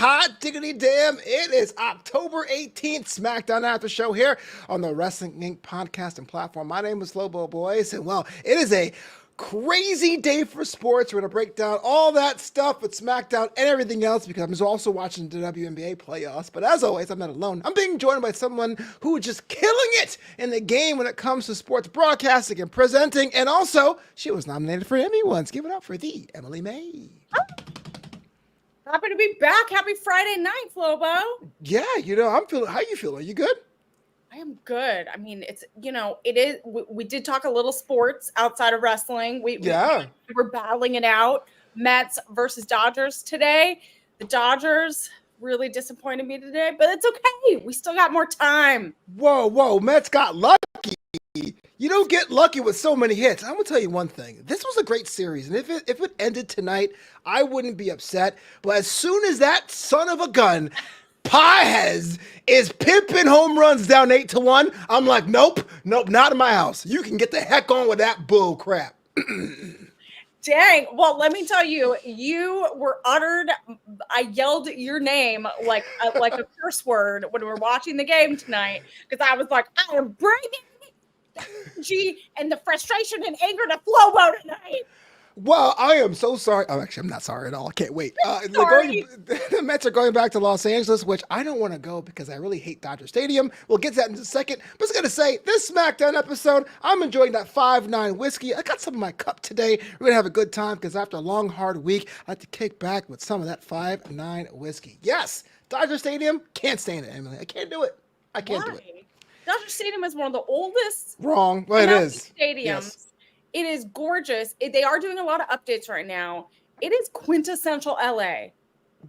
hot diggity damn. It is October 18th, Smackdown After Show here on the Wrestling Inc. podcast and platform. My name is Flobo Boyce, and well, it is a crazy day for sports. We're going to break down all that stuff with SmackDown and everything else because I'm also watching the WNBA playoffs. But as always, I'm not alone. I'm being joined by someone who is just killing it in the game when it comes to sports broadcasting and presenting. And also, she was nominated for an Emmy once. Give it up for the Emily Mae. Happy to be back. Happy Friday night, Flobo. Yeah, I'm feeling. How you feeling? Are you good? I am good. I mean, it is. We did talk a little sports outside of wrestling. We're battling it out. Mets versus Dodgers today. The Dodgers really disappointed me today, but it's okay. We still got more time. Whoa. Mets got lucky. You don't get lucky with so many hits. I'm going to tell you one thing. This was a great series, and if it ended tonight, I wouldn't be upset. But as soon as that son of a gun, Paez, is pimping home runs down 8-1, I'm like, nope, not in my house. You can get the heck on with that bull crap. Dang. Well, let me tell you, you were uttered. I yelled your name like a curse word when we were watching the game tonight because I was like, I am bringing energy and the frustration and anger to Flobo tonight. Well, I am so sorry. Oh, actually, I'm not sorry at all. I can't wait. The Mets are going back to Los Angeles, which I don't want to go because I really hate Dodger Stadium. We'll get to that in a second. But I was going to say, this SmackDown episode, I'm enjoying that 5-9 whiskey. I got some in my cup today. We're going to have a good time because after a long, hard week, I like to kick back with some of that 5-9 whiskey. Yes, Dodger Stadium, can't stand it, Emily. I can't do it. I can't do it. Dodger Stadium is one of the oldest. Wrong. Well, it is. Stadiums. Yes. It is gorgeous. They are doing a lot of updates right now. It is quintessential LA.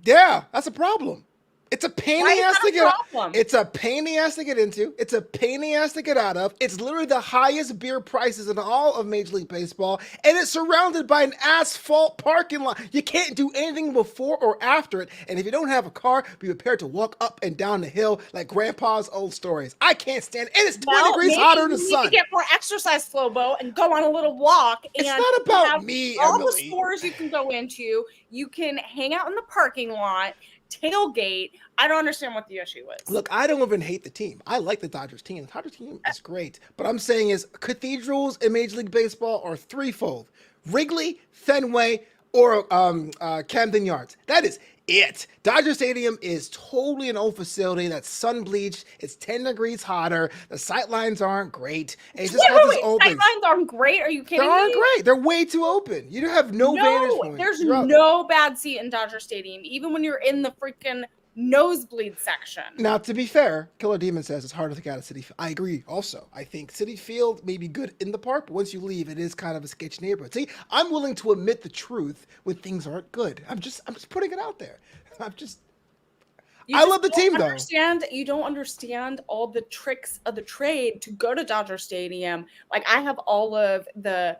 Yeah, that's a problem. It's a pain in the ass to get. It's a pain in the ass to get into. It's a pain in the ass to get out of. It's literally the highest beer prices in all of Major League Baseball, and it's surrounded by an asphalt parking lot. You can't do anything before or after it. And if you don't have a car, be prepared to walk up and down the hill like Grandpa's old stories. I can't stand it. And it's 20 degrees hotter in the sun. You need to get more exercise, Flobo, and go on a little walk. It's not about me, all Emily. the stores you can go into. You can hang out in the parking lot. Tailgate. I don't understand what the issue is. Look, I don't even hate the team. I like the Dodgers team. The Dodgers team is great. But I'm saying is cathedrals in Major League Baseball are threefold. Wrigley, Fenway, or Camden Yards. That is it. Dodger Stadium is totally an old facility that's sun bleached. It's 10 degrees hotter. The sight lines aren't great. It just has this open. Sight lines aren't great. Are you kidding me? They aren't great. They're way too open. You have no vantage point. There's no bad seat in Dodger Stadium, even when you're in the freaking nosebleed section. Now, to be fair, Killer Demon says it's harder to get out of Citi Field. I agree also. I think Citi Field may be good in the park, but once you leave, it is kind of a sketchy neighborhood. See, I'm willing to admit the truth when things aren't good. I'm just putting it out there. I love the team, though. You don't understand all the tricks of the trade to go to Dodger Stadium. Like, I have all of the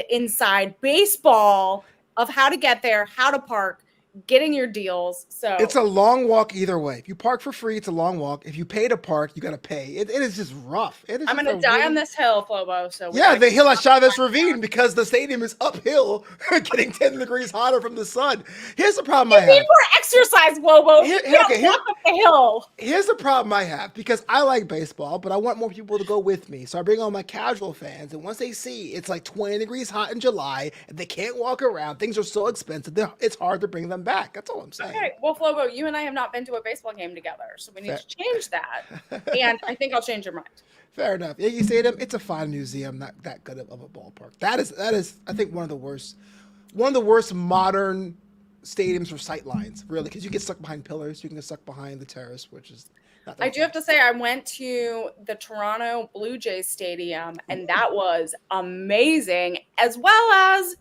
inside baseball of how to get there, how to park, getting your deals. So it's a long walk either way. If you park for free, it's a long walk. If you pay to park, you got to pay. It is just rough. I'm going to die on this hill, Flobo. So yeah, the hill at Chavez Ravine because the stadium is uphill, getting 10 degrees hotter from the sun. Here's the problem I have. You need more exercise, Flobo. Walk up the hill. Here's the problem I have because I like baseball, but I want more people to go with me. So I bring all my casual fans, and once they see it's like 20 degrees hot in July and they can't walk around, things are so expensive, it's hard to bring them back. That's all I'm saying. Okay, well, Flobo, you and I have not been to a baseball game together, so we need to change that. And I think I'll change your mind. Fair enough. Yankee Stadium, it's a fine museum, not that good of a ballpark. That is, I think, one of the worst modern stadiums for sight lines, really, because you get stuck behind pillars, you can get stuck behind the terrace, which is not that I do have to say, I went to the Toronto Blue Jays Stadium, and that was amazing, as well as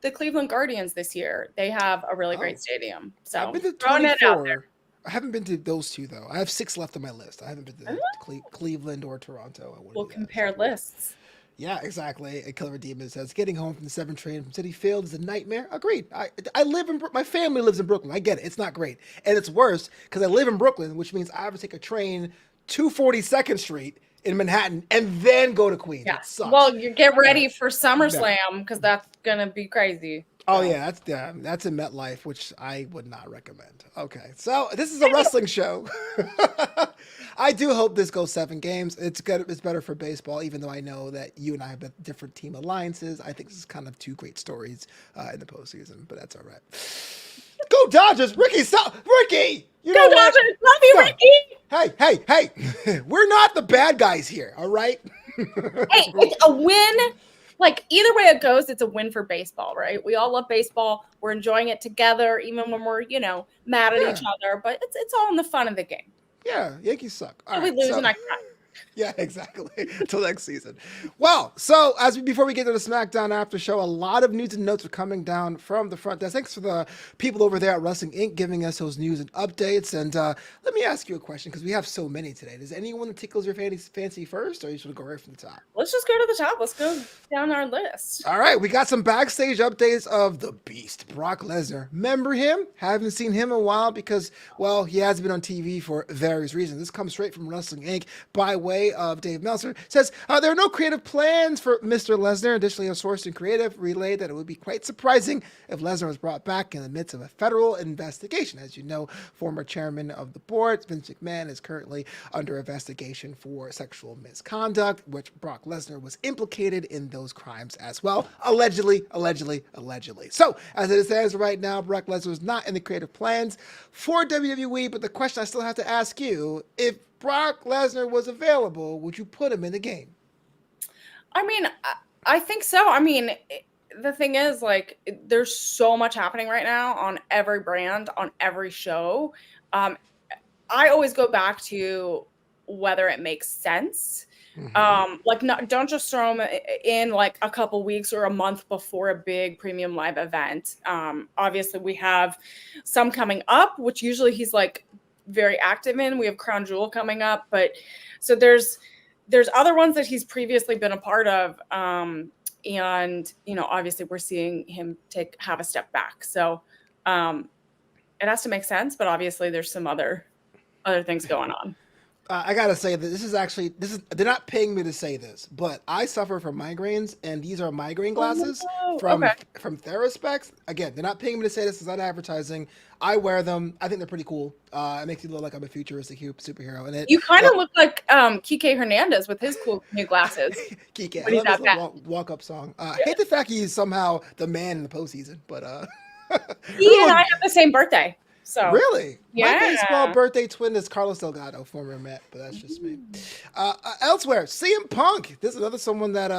the Cleveland Guardians this year. They have a really great stadium. So I've been to 24. I haven't been to those two, though. I have 6 left on my list. I haven't been to Cleveland or Toronto. We'll compare lists. Yeah, exactly. And Killer Demon says, getting home from the 7 train from Citi Field is a nightmare. Agreed. I live in my family lives in Brooklyn. I get it. It's not great. And it's worse because I live in Brooklyn, which means I have to take a train to 42nd Street in Manhattan and then go to Queens. Yeah. Well, you get ready for SummerSlam because that's going to be crazy. Oh So. yeah, that's in MetLife, which I would not recommend. Okay, so this is a wrestling show. I do hope this goes 7 games. It's good. It's better for baseball, even though I know that you and I have different team alliances. I think this is kind of 2 great stories in the postseason, but that's all right. Go Dodgers, Ricky! Stop, Ricky! You Go know what? Dodgers! Love you, No. Ricky! Hey! We're not the bad guys here, all right? Hey, it's a win. Like either way it goes, it's a win for baseball, right? We all love baseball. We're enjoying it together, even when we're, mad at each other. But it's all in the fun of the game. Yeah, Yankees suck. All So right, we lose and I cry. Yeah, exactly. Until next season. Well, so before we get to the SmackDown after show, a lot of news and notes are coming down from the front desk. Thanks for the people over there at Wrestling Inc. giving us those news and updates. And let me ask you a question because we have so many today. Does anyone that tickles your fancy first, or you should go right from the top? Let's just go to the top. Let's go down our list. All right, we got some backstage updates of the Beast, Brock Lesnar. Remember him? Haven't seen him in a while because, well, he has been on TV for various reasons. This comes straight from Wrestling Inc. by way of Dave Meltzer. Says there are no creative plans for Mr. Lesnar. Additionally, a source in creative relayed that it would be quite surprising if Lesnar was brought back in the midst of a federal investigation. As you know, former chairman of the board, Vince McMahon, is currently under investigation for sexual misconduct, which Brock Lesnar was implicated in those crimes as well. Allegedly. So, as it stands right now, Brock Lesnar is not in the creative plans for WWE, but the question I still have to ask you, if Brock Lesnar was available, would you put him in the game? I mean, I think so. I mean, the thing is, like, there's so much happening right now on every brand, on every show. I always go back to whether it makes sense. Don't just throw them in like a couple weeks or a month before a big premium live event. Obviously, we have some coming up, which usually he's like very active in. We have Crown Jewel coming up, but so there's other ones that he's previously been a part of, and obviously we're seeing him have a step back. So it has to make sense, but obviously there's some other things going on. I gotta say that this is they're not paying me to say this, but I suffer from migraines, and these are migraine glasses from Theraspecs. Again, they're not paying me to say this. It's not advertising. I wear them. I think they're pretty cool. It makes me look like I'm a futuristic superhero. And you kind of look like Kike Hernandez with his cool new glasses. Kike, I love his walk-up song. I hate the fact he's somehow the man in the postseason, but he and I have the same birthday. So really, yeah. My baseball birthday twin is Carlos Delgado, former Met, but that's just me. Elsewhere, CM Punk. This is another someone that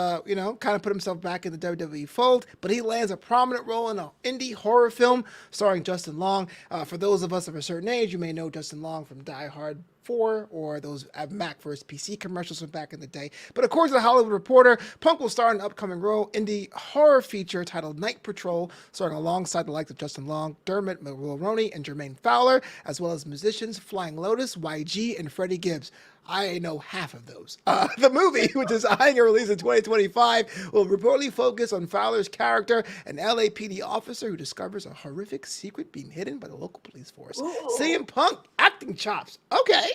kind of put himself back in the WWE fold, but he lands a prominent role in an indie horror film starring Justin Long. For those of us of a certain age, you may know Justin Long from Die Hard 4 or those Mac vs. PC commercials from back in the day. But according to the Hollywood Reporter, Punk will star in an upcoming indie horror feature titled Night Patrol, starring alongside the likes of Justin Long, Dermot Mulroney, and Jermaine Fowler, as well as musicians Flying Lotus, YG, and Freddie Gibbs. I know half of those. The movie, which is eyeing a release in 2025, will reportedly focus on Fowler's character, an LAPD officer who discovers a horrific secret being hidden by the local police force. CM Punk acting chops. Okay.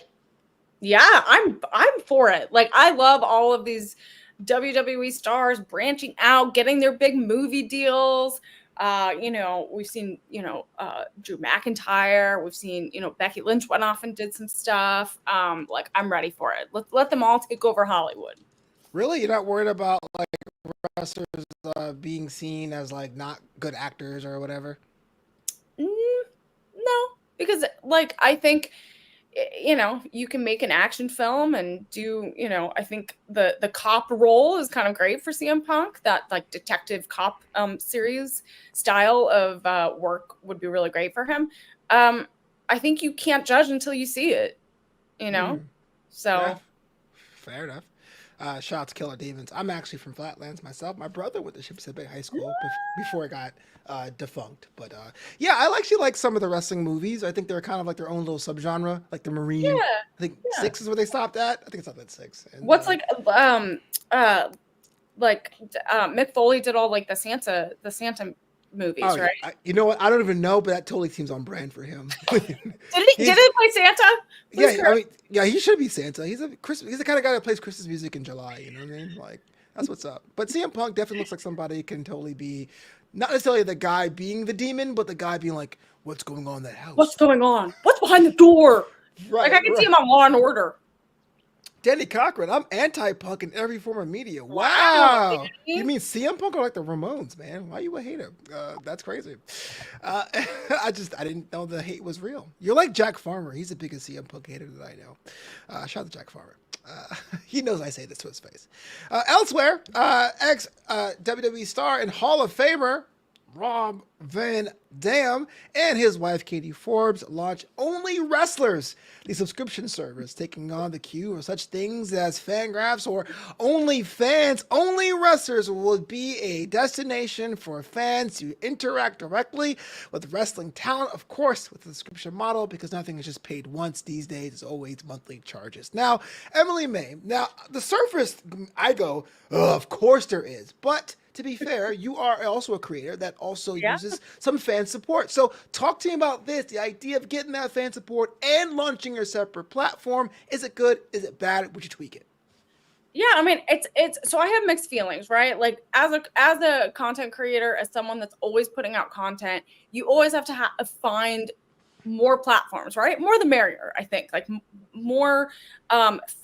Yeah, I'm for it. Like, I love all of these WWE stars branching out, getting their big movie deals. We've seen, Drew McIntyre. We've seen, Becky Lynch went off and did some stuff. I'm ready for it. Let them all take over Hollywood. Really? You're not worried about like wrestlers being seen as like not good actors or whatever? No, because I think, you can make an action film and do, I think the cop role is kind of great for CM Punk. That like detective cop series style of work would be really great for him. I think you can't judge until you see it, So yeah. Fair enough. Shout out to Killer Demons. I'm actually from Flatlands myself. My brother went to Shippensburg Bay High School before it got defunct. But yeah, I actually like some of the wrestling movies. I think they're kind of like their own little subgenre, like the Marine. Yeah. I think 6 is where they stopped at. I think it's up at 6. And, what's Mick Foley did all like the Santa movies, right? You know what? I don't even know, but that totally seems on brand for him. Did he play Santa? He should be Santa. He's the kind of guy that plays Christmas music in July. You know what I mean? Like, that's what's up. But CM Punk definitely looks like somebody who can totally be not necessarily the guy being the demon, but the guy being like, what's going on in that house? What's going on? What's behind the door? Right, Like I can see him on Law and Order. Danny Cochran, I'm anti-Punk in every form of media. Wow, Wow. You mean CM Punk or like the Ramones, man? Why you a hater? That's crazy. I didn't know the hate was real. You're like Jack Farmer. He's the biggest CM Punk hater that I know. Shout out to Jack Farmer. He knows I say this to his face. Elsewhere, ex-WWE star and Hall of Famer Rob Van Dam and his wife Katie Forbes launched Only Wrestlers, the subscription service, taking on the cue of such things as Fangraphs or OnlyFans. Only Wrestlers will be a destination for fans to interact directly with wrestling talent, of course, with the subscription model, because nothing is just paid once these days. It's always monthly charges. Now, Emily Mae. Now, the surface, I go, of course there is, but to be fair, you are also a creator that also uses some fan support. So talk to me about this, the idea of getting that fan support and launching your separate platform. Is it good? Is it bad? Would you tweak it? Yeah, I mean, it's so I have mixed feelings, right? Like as a content creator, as someone that's always putting out content, you always have to find more platforms, right? More the merrier, I think. Like more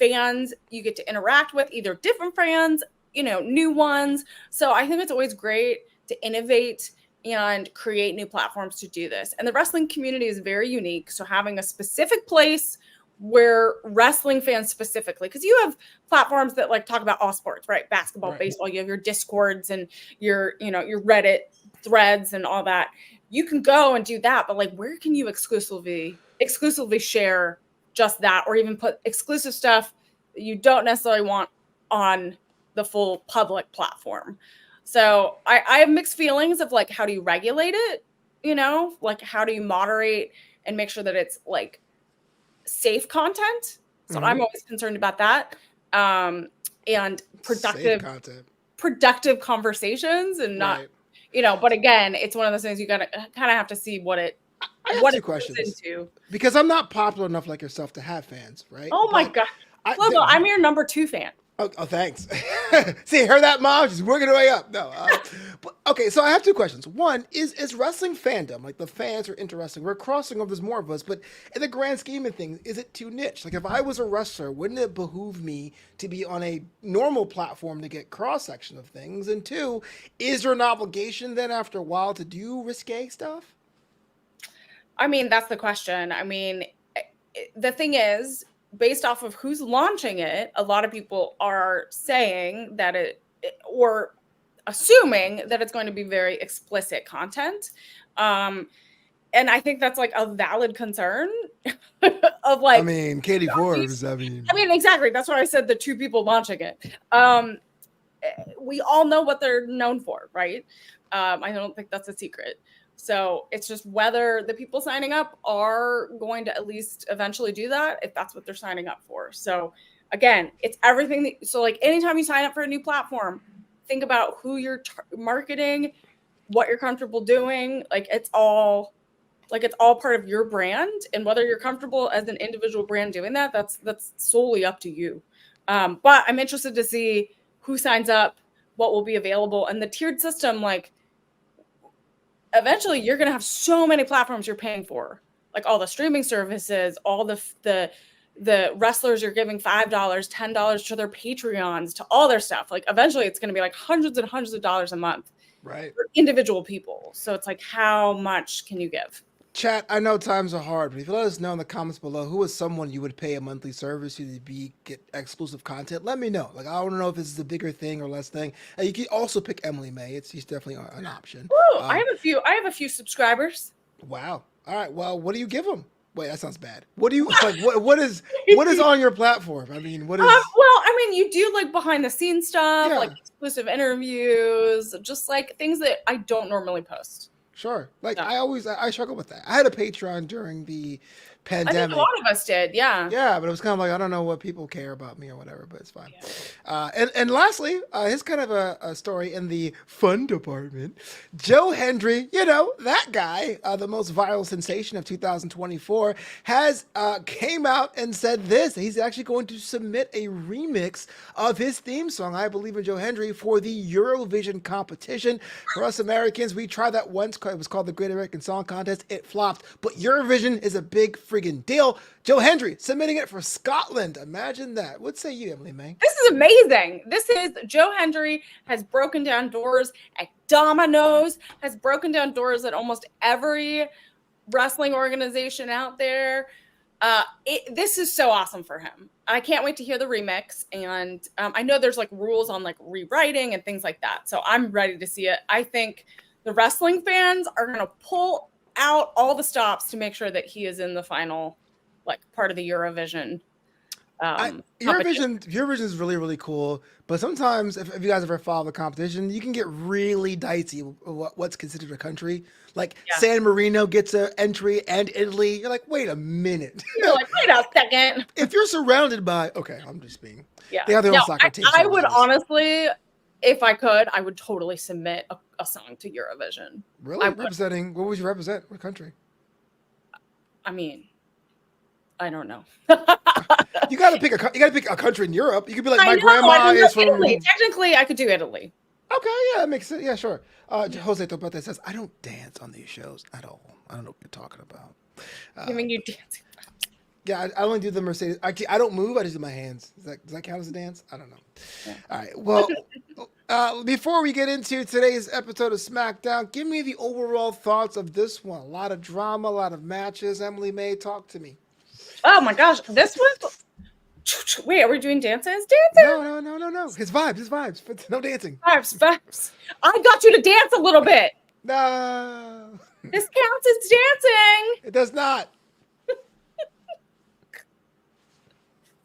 fans you get to interact with, either different fans, new ones. So I think it's always great to innovate and create new platforms to do this. And the wrestling community is very unique. So having a specific place where wrestling fans specifically, because you have platforms that like talk about all sports, right? Basketball, baseball, you have your Discords and your Reddit threads and all that. You can go and do that, but like, where can you exclusively share just that, or even put exclusive stuff that you don't necessarily want on the full public platform? So I have mixed feelings of like, how do you regulate it? Like how do you moderate and make sure that it's like safe content? So I'm always concerned about that. And productive conversations and not, but again, it's one of those things you gotta kind of have to see what it questions into. Because I'm not popular enough like yourself to have fans, right? Oh my God. Flobo, I'm your number 2 fan. Oh, thanks. See, heard that, Mom? She's working her way up. No. But, okay, so I have 2 questions. One, is wrestling fandom, like the fans are interesting, we're crossing over, there's more of us, but in the grand scheme of things, is it too niche? Like if I was a wrestler, wouldn't it behoove me to be on a normal platform to get cross-section of things? And 2, is there an obligation then after a while to do risque stuff? I mean, that's the question. I mean, the thing is, based off of who's launching it, a lot of people are saying that or assuming that it's going to be very explicit content. And I think that's like a valid concern of like, I mean, Katie Forbes, I mean, exactly. That's why I said the 2 people launching it. We all know what they're known for, right? I don't think that's a secret. So it's just whether the people signing up are going to at least eventually do that, if that's what they're signing up for. So again, it's everything. So like anytime you sign up for a new platform, think about who you're marketing, what you're comfortable doing. Like it's all part of your brand, and whether you're comfortable as an individual brand doing that, that's solely up to you. But I'm interested to see who signs up, what will be available, and the tiered system, like, eventually you're going to have so many platforms you're paying for, like all the streaming services, all the wrestlers you're giving $5, $10 to their Patreons, to all their stuff. Like eventually it's going to be like hundreds and hundreds of dollars a month, right, for individual people. So it's like, how much can you give? Chat, I know times are hard, but if you let us know in the comments below who is someone you would pay a monthly service to get exclusive content, let me know. Like, I don't know if this is a bigger thing or less thing. You can also pick Emily Mae. She's definitely an option. Ooh, I have a few subscribers. Wow. All right. Well, what do you give them? Wait, that sounds bad. What do you like? What is on your platform? I mean, what is? Well, I mean, you do like behind the scenes stuff, like exclusive interviews, just like things that I don't normally post. Sure. Like I struggle with that. I had a Patreon during the pandemic. I think a lot of us did, yeah. Yeah, but it was kind of like, I don't know what people care about me or whatever, but it's fine. And lastly, here's kind of a story in the fun department. Joe Hendry, that guy, the most viral sensation of 2024, has came out and said this. He's actually going to submit a remix of his theme song, I Believe in Joe Hendry, for the Eurovision competition. For us Americans, we tried that once. It was called the Great American Song Contest. It flopped, but Eurovision is a big friggin' deal. Joe Hendry submitting it for Scotland. Imagine that. What say you, Emily Mae? This is amazing. Joe Hendry has broken down doors at Domino's, has broken down doors at almost every wrestling organization out there. This is so awesome for him. I can't wait to hear the remix. And I know there's like rules on like rewriting and things like that. So I'm ready to see it. I think the wrestling fans are going to pull out all the stops to make sure that he is in the final part of the Eurovision. Eurovision is really, really cool, but sometimes if you guys ever follow the competition, you can get really dicey what's considered a country. San Marino gets an entry and Italy. You're like, wait a minute. You're like, wait a second. If you're surrounded by, I'm just being. Yeah. They have their own soccer team. I would honestly, if I could, I would totally submit a song to Eurovision. Really? Representing? What would you represent? What country? I mean, I don't know. You gotta pick a country in Europe. You could be like, my grandma is from Italy. Technically, I could do Italy. Okay, yeah, that makes sense. Yeah, sure. Jose Tobete says, I don't dance on these shows at all. I don't know what you're talking about. Giving you dancing. Yeah, I only do the Mercedes. I don't move. I just do my hands. Does that count as a dance? I don't know. Yeah. All right. Well, before we get into today's episode of SmackDown, give me the overall thoughts of this one. A lot of drama, a lot of matches. Emily Mae, talk to me. Oh my gosh, this was. Wait, are we doing dances? No. His vibes. No dancing. Vibes. I got you to dance a little bit. No. This counts as dancing. It does not.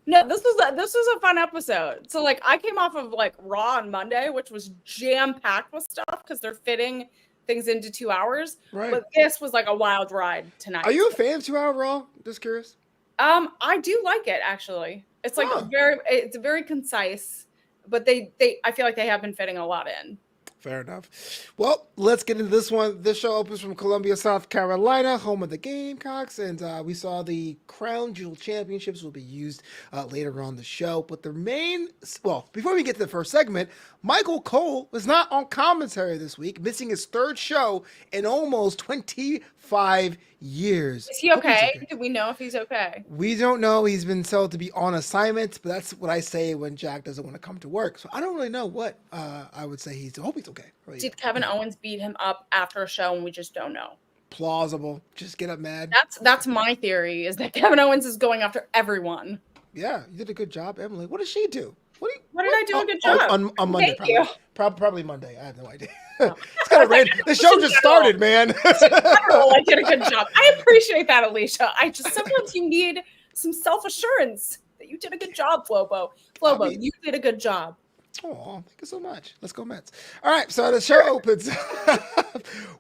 No, this was a fun episode. So I came off of Raw on Monday, which was jam packed with stuff because they're fitting things into 2 hours. Right. But this was a wild ride tonight. Are you a fan of 2 Hour Raw? Just curious. I do like it actually. It's it's very concise, but I feel like they have been fitting a lot in. Fair enough. Well, let's get into this one. This show opens from Columbia, South Carolina, home of the Gamecocks, and we saw the Crown Jewel Championships will be used later on the show. But before we get to the first segment, Michael Cole was not on commentary this week, missing his third show in almost 25 years. Is he okay? Do we know if he's okay? We don't know. He's been told to be on assignment, but that's what I say when Jack doesn't want to come to work. So I don't really know what I would say. I hope he's okay. Really. Did Kevin Owens beat him up after a show and we just don't know? Plausible. Just get up mad. That's my theory, is that Kevin Owens is going after everyone. Yeah, you did a good job, Emily. What did she do? What did I do a good job? On Monday, Thank you. Probably Monday. I have no idea. It's kind of random. The show just started, man. I did a good job. I appreciate that, Alicia. Sometimes you need some self-assurance that you did a good job, Flobo. You did a good job. Oh, thank you so much. Let's go Mets. All right, so the show opens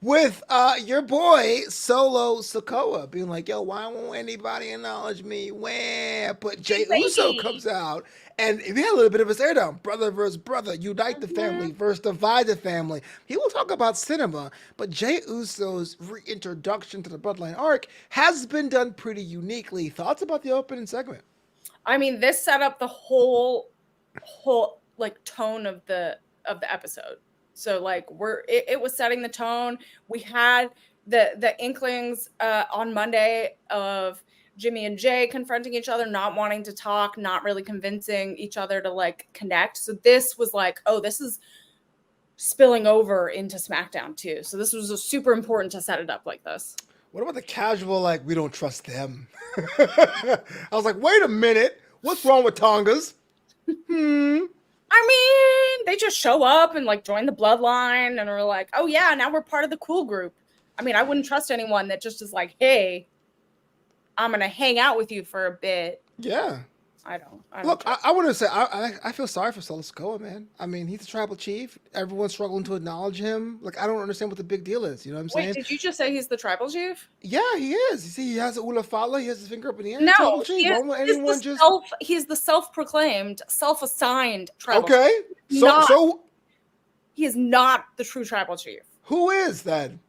with your boy Solo Sikoa being like, yo, why won't anybody acknowledge me? But Jey Uso comes out, and we had a little bit of a stare down. Brother versus brother, unite the family versus divide the family. He will talk about cinema, but Jey Uso's reintroduction to the Bloodline arc has been done pretty uniquely. Thoughts about the opening segment? I mean, this set up the whole tone of the episode. So it was setting the tone. We had the inklings on Monday of Jimmy and Jay confronting each other, not wanting to talk, not really convincing each other to connect. So this was this is spilling over into SmackDown too. So this was super important to set it up like this. What about the casual, we don't trust them? I was like, wait a minute. What's wrong with Tongas? I mean, they just show up and join the Bloodline and are like, oh yeah, now we're part of the cool group. I mean, I wouldn't trust anyone that just is like, hey, I'm going to hang out with you for a bit. Yeah. I don't. Look, I want to say I feel sorry for Solo Sikoa, man. I mean, he's the tribal chief. Everyone's struggling to acknowledge him. Like, I don't understand what the big deal is. You know what I'm saying? Wait, did you just say he's the tribal chief? Yeah, he is. You see, he has a Ulafala. He has his finger up in the air. No, Tribal chief. Why won't anyone just? He's the self-proclaimed, self-assigned tribal. Okay, chief. so he is not the true tribal chief. Who is then?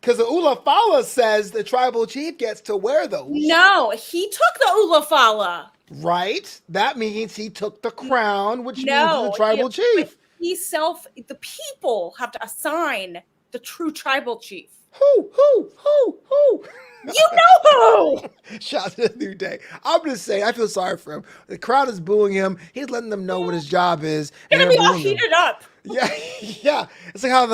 Because the Ulafala says the tribal chief gets to wear those. No, he took the Ulafala. Right? That means he took the crown, which means he's the tribal chief. The people have to assign the true tribal chief. Who? You know who! Shout out to the New Day. I'm just saying, I feel sorry for him. The crowd is booing him. He's letting them know what his job is. It's gonna be all heated up. Yeah. It's like how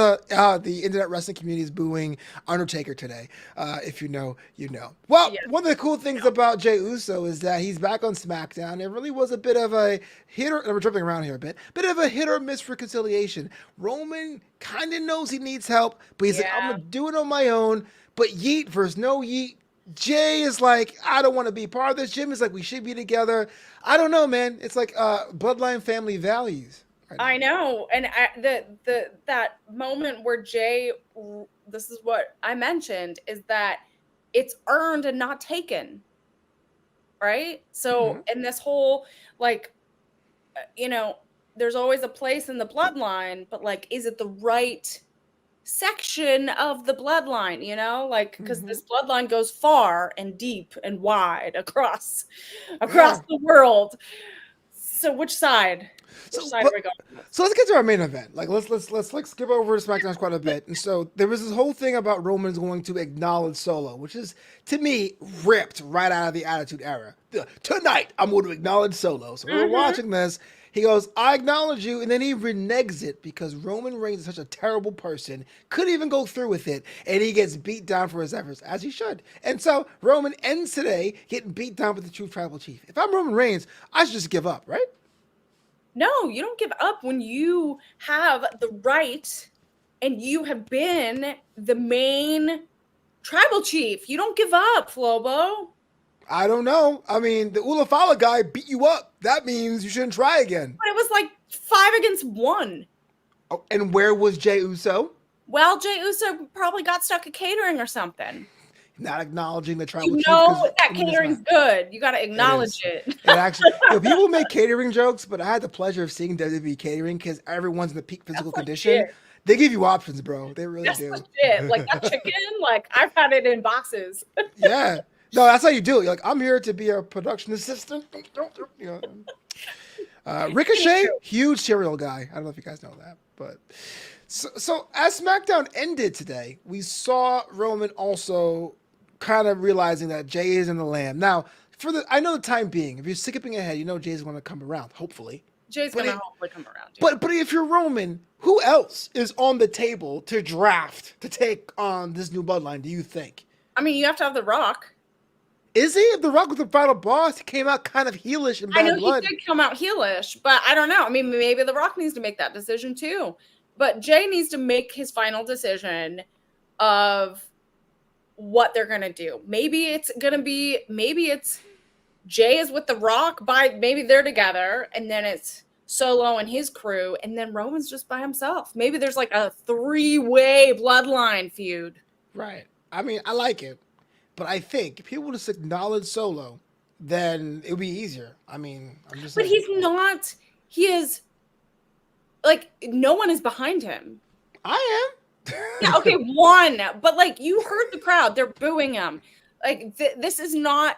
the internet wrestling community is booing Undertaker today. If you know, you know. Well, one of the cool things about Jey Uso is that he's back on SmackDown. It really was a bit of a hit or we're jumping around here a bit of a hit or miss reconciliation. Roman kind of knows he needs help, but he's like, I'm gonna do it on my own. But yeet versus no yeet. Jay is like, I don't want to be part of this. Jim is like, we should be together. I don't know, man. It's like bloodline family values. I know. And that moment where Jay, this is what I mentioned, is that it's earned and not taken. Right? So in this whole, like, there's always a place in the bloodline, but like, is it the right section of the bloodline, because this bloodline goes far and deep and wide across the world. So which side are we going? So let's get to our main event. Like let's skip over to SmackDown quite a bit. And so there was this whole thing about Roman's going to acknowledge Solo, which is to me ripped right out of the Attitude Era. Tonight I'm going to acknowledge Solo. So we're watching this. He goes, I acknowledge you, and then he reneges it because Roman Reigns is such a terrible person, couldn't even go through with it, and he gets beat down for his efforts, as he should. And so Roman ends today getting beat down with the true tribal chief. If I'm Roman Reigns, I should just give up, right? No, you don't give up when you have the right and you have been the main tribal chief. You don't give up, Flobo. I don't know. I mean, the Ulafala guy beat you up. That means you shouldn't try again. But it was like 5 against 1. Oh, and where was Jey Uso? Well, Jey Uso probably got stuck at catering or something. Not acknowledging the tribal chief. That catering's good. You got to acknowledge it. It actually, people make catering jokes, but I had the pleasure of seeing WWE catering because everyone's in the peak physical condition. Legit. They give you options, bro. They really do. Legit. Like that chicken, like I've had it in boxes. Yeah. No, that's how you do it. You're like, I'm here to be a production assistant. Ricochet, huge cereal guy. I don't know if you guys know that, but so as SmackDown ended today, we saw Roman also kind of realizing that Jey is in the Lamb. Now, I know the time being, if you're skipping ahead, Jey's going to come around, hopefully. Jey's going to hopefully come around. Yeah. But if you're Roman, who else is on the table to draft to take on this new bloodline, do you think? I mean, you have to have The Rock. Is he? The Rock was the final boss. He came out kind of heelish in Bad Blood. He did come out heelish, but I don't know. I mean, maybe The Rock needs to make that decision too. But Jey needs to make his final decision of what they're going to do. Maybe it's Jey is with The Rock, maybe they're together, and then it's Solo and his crew, and then Roman's just by himself. Maybe there's like a 3-way bloodline feud. Right. I mean, I like it. But I think if people just acknowledge Solo, then it would be easier. I mean, I'm just saying. But he's not. He is, like, no one is behind him. I am. Yeah, okay, one. But, like, you heard the crowd. They're booing him. Like, this is not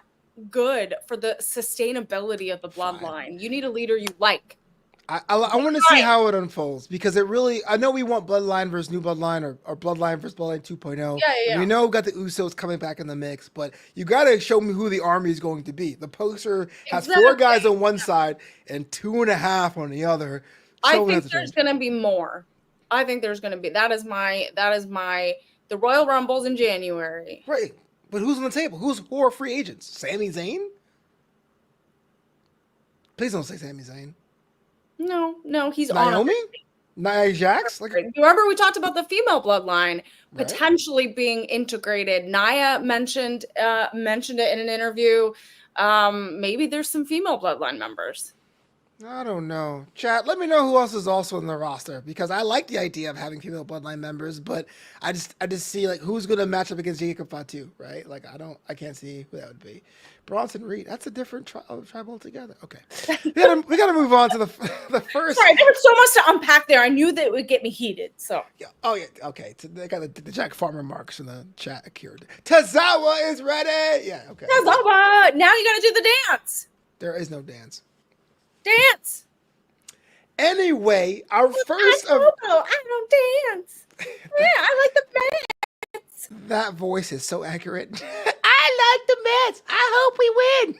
good for the sustainability of the bloodline. Fine. You need a leader you like. I want to see how it unfolds because it really, I know we want Bloodline versus New Bloodline or Bloodline versus Bloodline 2.0. Yeah. We know we've got the Usos coming back in the mix, but you got to show me who the army is going to be. The poster has 4 guys on one side and 2.5 on the other. I think there's going to be more. I think there's going to be, that is my, the Royal Rumbles in January. Right. But who's on the table? Who are free agents? Sami Zayn? Please don't say Sami Zayn. No, he's Naomi? on. Nia Jax? Like, remember we talked about the female bloodline potentially being integrated. Nia mentioned it in an interview. Maybe there's some female Bloodline members. I don't know. Chat, let me know who else is also in the roster because I like the idea of having female Bloodline members, but I just see like who's gonna match up against Jacob Fatu, right? Like I can't see who that would be. Bronson Reed, that's a different tribe altogether. Okay, we gotta move on to the first. Sorry, there was so much to unpack there. I knew that it would get me heated. So yeah. Oh yeah. Okay. So they got the Jack Farmer marks in the chat appeared. Tazawa is ready. Yeah. Okay. Tazawa. Now you gotta do the dance. There is no dance. Dance. Anyway, our first I don't dance. Yeah, I like the Mets. That voice is so accurate. I like the Mets. I hope we win.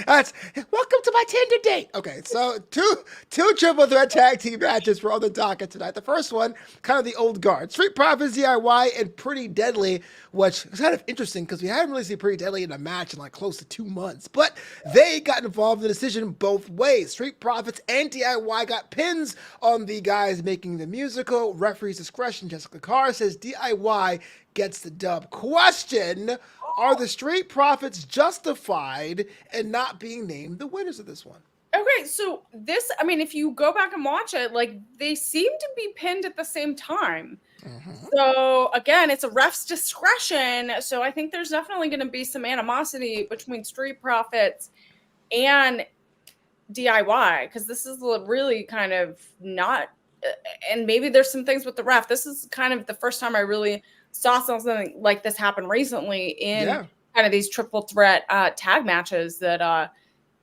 That's welcome to my Tinder date. Okay, so two triple threat tag team matches were on the docket tonight. The first one, kind of the old guard, Street Profits, DIY, and Pretty Deadly, which is kind of interesting because we haven't really seen Pretty Deadly in a match in like close to 2 months. But they got involved in the decision both ways. Street Profits and DIY got pins on the guys making the musical. Referee's discretion. Jessica Carr says DIY gets the dub. Question: are the Street Profits justified in not being named the winners of this one? Okay, so this, I mean, if you go back and watch it, like they seem to be pinned at the same time. Mm-hmm. So again, it's a ref's discretion. So I think there's definitely going to be some animosity between Street Profits and DIY because this is really kind of not, and maybe there's some things with the ref. This is kind of the first time I really saw something like this happen recently in kind of these triple threat tag matches that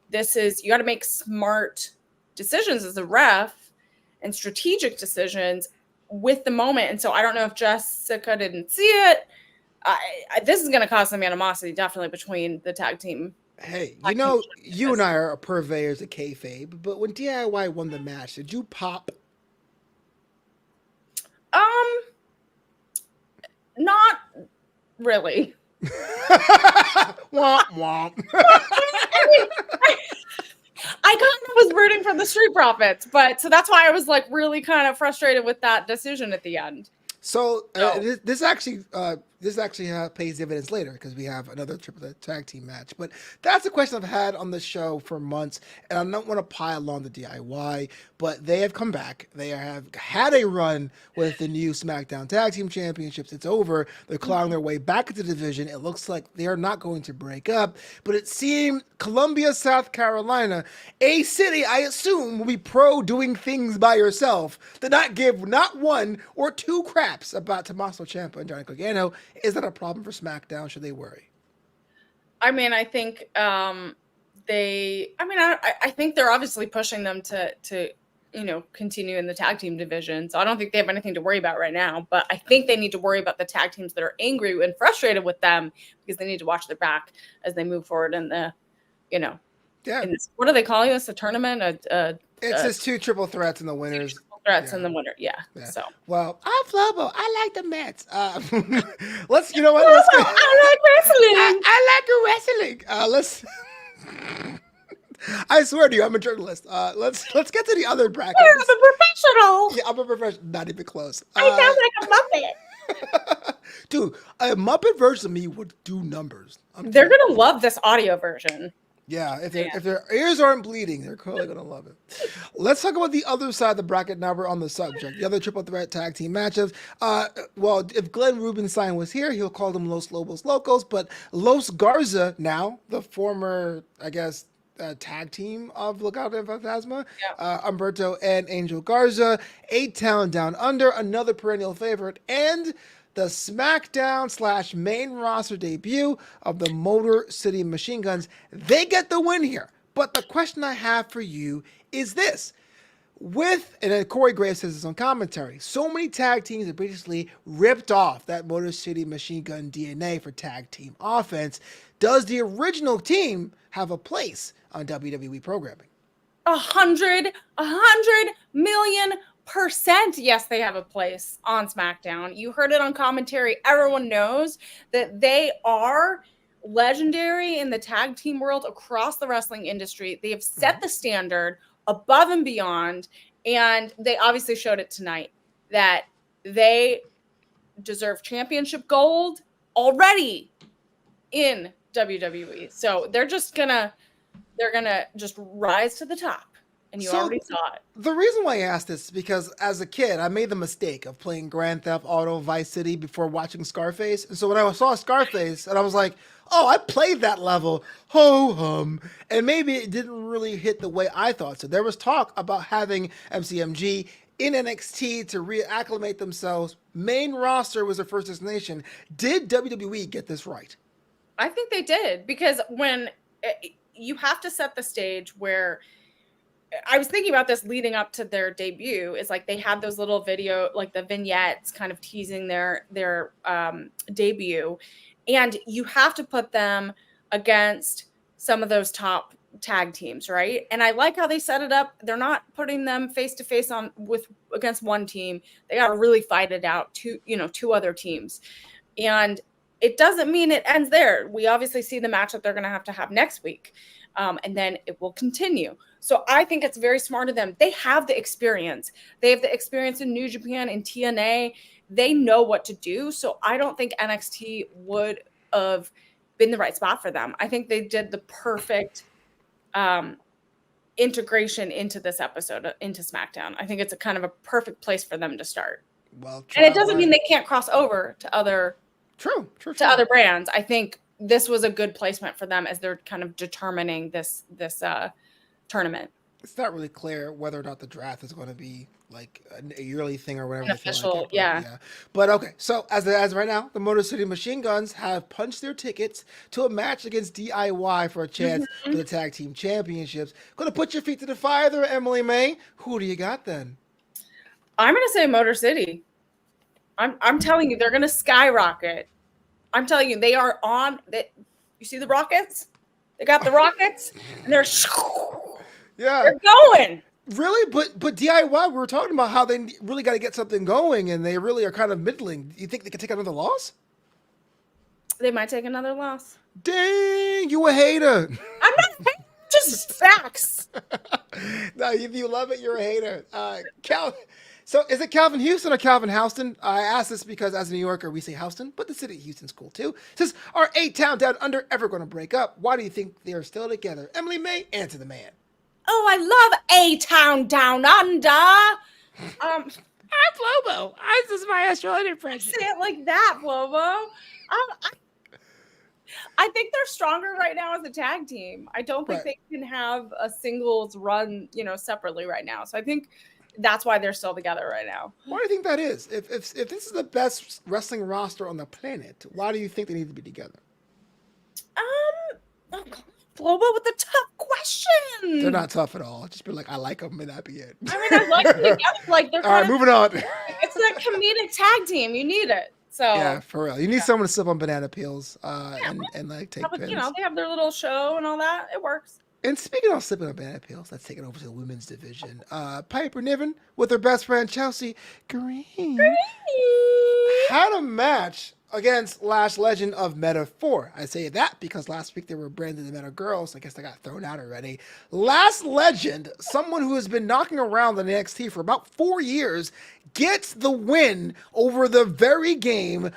this is, you got to make smart decisions as a ref and strategic decisions with the moment. And so I don't know if Jessica didn't see it. This is going to cause some animosity definitely between the tag team. Hey, you know, you and I are purveyors of kayfabe, but when DIY won the match, did you pop? Not really. Womp womp. I kind of was rooting for the Street Profits, but so that's why I was like really kind of frustrated with that decision at the end. So this actually pays dividends later because we have another triple tag team match. But that's a question I've had on the show for months, and I don't want to pile on the DIY, but they have come back. They have had a run with the new SmackDown Tag Team Championships. It's over. They're clawing their way back into the division. It looks like they are not going to break up, but it seemed Columbia, South Carolina, a city I assume will be pro doing things by yourself, to not give not one or two craps about Tommaso Ciampa and Johnny Gargano. Is that a problem for SmackDown? Should they worry? I mean, I think I think they're obviously pushing them to continue in the tag team division. So I don't think they have anything to worry about right now. But I think they need to worry about the tag teams that are angry and frustrated with them because they need to watch their back as they move forward in the, in this, what are they calling this? A tournament? It's just two triple threats and the winners. Threats in the winter, yeah. So, well, I'm Flobo. I like the Mets. Let's, you know what? Let's I like wrestling. I like your wrestling. I swear to you, I'm a journalist. Let's get to the other bracket. I'm a professional. Yeah, I'm a professional. Not even close. I sound like a Muppet. Dude, a Muppet version of me would do numbers. They're gonna love this audio version. Yeah, if their ears aren't bleeding, they're clearly going to love it. Let's talk about the other side of the bracket now we're on the subject. The other triple threat tag team matchups. Well, if Glenn Rubenstein was here, he'll call them Los Lobos Locos, but Los Garza now, the former, I guess, tag team of Legado del Fantasma, Humberto and Angel Garza, 8-Town Down Under, another perennial favorite, and the SmackDown / main roster debut of the Motor City Machine Guns. They get the win here. But the question I have for you is this. And then Corey Graves says this on commentary, so many tag teams have basically ripped off that Motor City Machine Gun DNA for tag team offense. Does the original team have a place on WWE programming? 100 million%. Yes, they have a place on SmackDown. You heard it on commentary. Everyone knows that they are legendary in the tag team world across the wrestling industry. They have set the standard above and beyond, and they obviously showed it tonight that they deserve championship gold already in WWE. So they're gonna just rise to the top. And you already saw it. The reason why I asked this is because as a kid, I made the mistake of playing Grand Theft Auto Vice City before watching Scarface. And so when I saw Scarface, and I was like, oh, I played that level, ho hum. And maybe it didn't really hit the way I thought. So there was talk about having MCMG in NXT to reacclimate themselves. Main roster was their first destination. Did WWE get this right? I think they did, because when you have to set the stage where I was thinking about this leading up to their debut, is like they had those little video, like the vignettes kind of teasing their debut, and you have to put them against some of those top tag teams, right? And I like how they set it up. They're not putting them face to face against one team. They got to really fight it out two other teams. And it doesn't mean it ends there. We obviously see the match that they're going to have next week. And then it will continue. So I think it's very smart of them. They have the experience. They have the experience in New Japan and TNA. They know what to do. So I don't think NXT would have been the right spot for them. I think they did the perfect integration into this episode, into SmackDown. I think it's a kind of a perfect place for them to start. Well, and it doesn't mean they can't cross over to other other brands. I think this was a good placement for them as they're kind of determining this tournament. It's not really clear whether or not the draft is going to be like a yearly thing or whatever. Official, like yeah. But okay, so as right now, the Motor City Machine Guns have punched their tickets to a match against DIY for a chance for the tag team championships. Going to put your feet to the fire there, Emily Mae. Who do you got then? I'm going to say Motor City. I'm telling you, they're going to skyrocket. I'm telling you, they are on. You see the rockets? They got the rockets, and they're going. Really? But DIY, we were talking about how they really got to get something going, and they really are kind of middling. You think they could take another loss? They might take another loss. Dang, you a hater. I'm not just facts. No, if you love it, you're a hater. So is it Calvin Houston or Calvin Houston? I ask this because as a New Yorker, we say Houston, but the city of Houston's cool too. Says, are A-Town Down Under ever going to break up? Why do you think they are still together? Emily Mae, answer the man. Oh, I love A-Town Down Under. I'm Flobo. This is my Australian impression. Say it like that, Flobo. I think they're stronger right now as a tag team. I don't think they can have a singles run, separately right now. So I think that's why they're still together right now. Why do you think that is? If this is the best wrestling roster on the planet, why do you think they need to be together? Flobo with the tough question. They're not tough at all. Just be like, I like them, and that be it. I mean, I like them together. Like they're all right, moving on. It's that comedic tag team. You need it. So yeah, for real. You need someone to sip on banana peels and like take pins. They have their little show and all that. It works. And speaking of sipping on banana peels, let's take it over to the women's division. Piper Niven with her best friend Chelsea Green had a match against Lash Legend of Meta 4. I say that because last week they were branded the Meta Girls. I guess they got thrown out already. Lash Legend, someone who has been knocking around the NXT for about 4 years, gets the win over the very game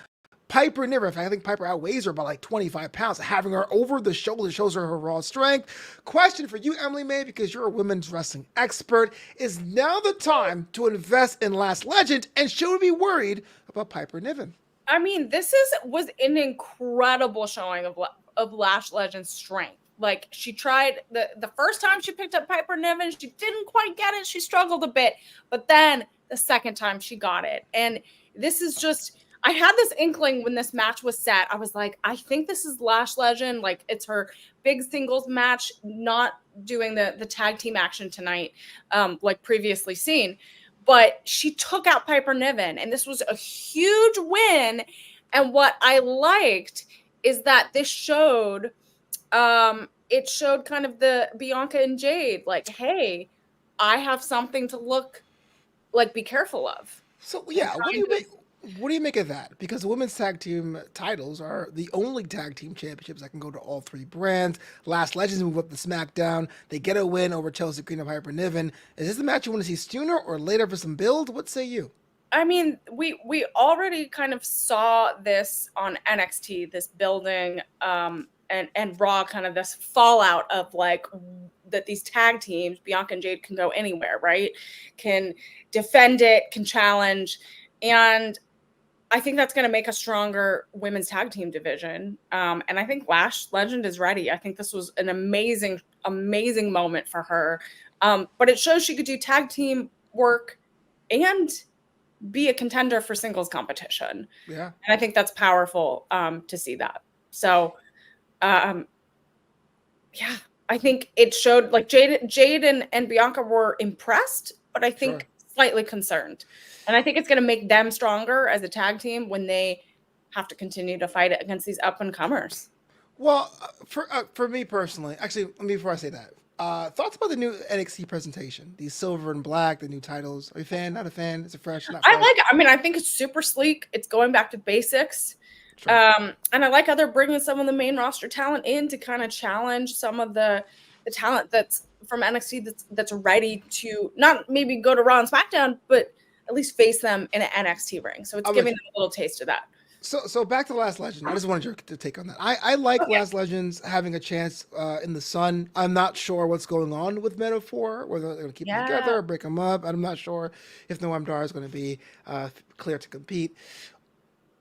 Piper Niven. In fact, I think Piper outweighs her by like 25 pounds. Having her over the shoulder shows her raw strength. Question for you, Emily Mae, because you're a women's wrestling expert. Is now the time to invest in Lash Legend, and should we be worried about Piper Niven? I mean, this was an incredible showing of Lash Legend's strength. Like, she tried the first time she picked up Piper Niven, she didn't quite get it. She struggled a bit, but then the second time she got it. And this is just, I had this inkling when this match was set. I was like, I think this is Lash Legend. Like, it's her big singles match, not doing the tag team action tonight, like previously seen. But she took out Piper Niven, and this was a huge win. And what I liked is that this showed, it showed kind of the Bianca and Jade, like, hey, I have something to be careful of. So yeah, what do you make of that? Because the women's tag team titles are the only tag team championships that can go to all three brands. Lash Legends move up to SmackDown. They get a win over Chelsea Green and Piper Niven. Is this the match you want to see sooner or later for some build? What say you? I mean, we already kind of saw this on NXT, this building, and Raw, kind of this fallout of like that these tag teams, Bianca and Jade, can go anywhere, right? Can defend it, can challenge. And I think that's going to make a stronger women's tag team division. And I think Lash Legend is ready. I think this was an amazing, amazing moment for her. But it shows she could do tag team work and be a contender for singles competition. Yeah. And I think that's powerful to see that. So, yeah, I think it showed like Jade and Bianca were impressed, but I think slightly concerned. And I think it's going to make them stronger as a tag team when they have to continue to fight against these up and comers. Well, for me personally, actually, before I say that, thoughts about the new NXT presentation, the silver and black, the new titles. Are you a fan? Not a fan? Is it fresh? Not fresh? I like it. I mean, I think it's super sleek. It's going back to basics. And I like how they're bringing some of the main roster talent in to kind of challenge some of the talent that's from NXT that's ready to not maybe go to Raw and SmackDown, but at least face them in an NXT ring. So it's giving them a little taste of that. So back to Last Legend. I just wanted your take on that. I like Last Legends having a chance in the sun. I'm not sure what's going on with Metaphor, whether they're going to keep them together or break them up. I'm not sure if Noam Dar is going to be clear to compete.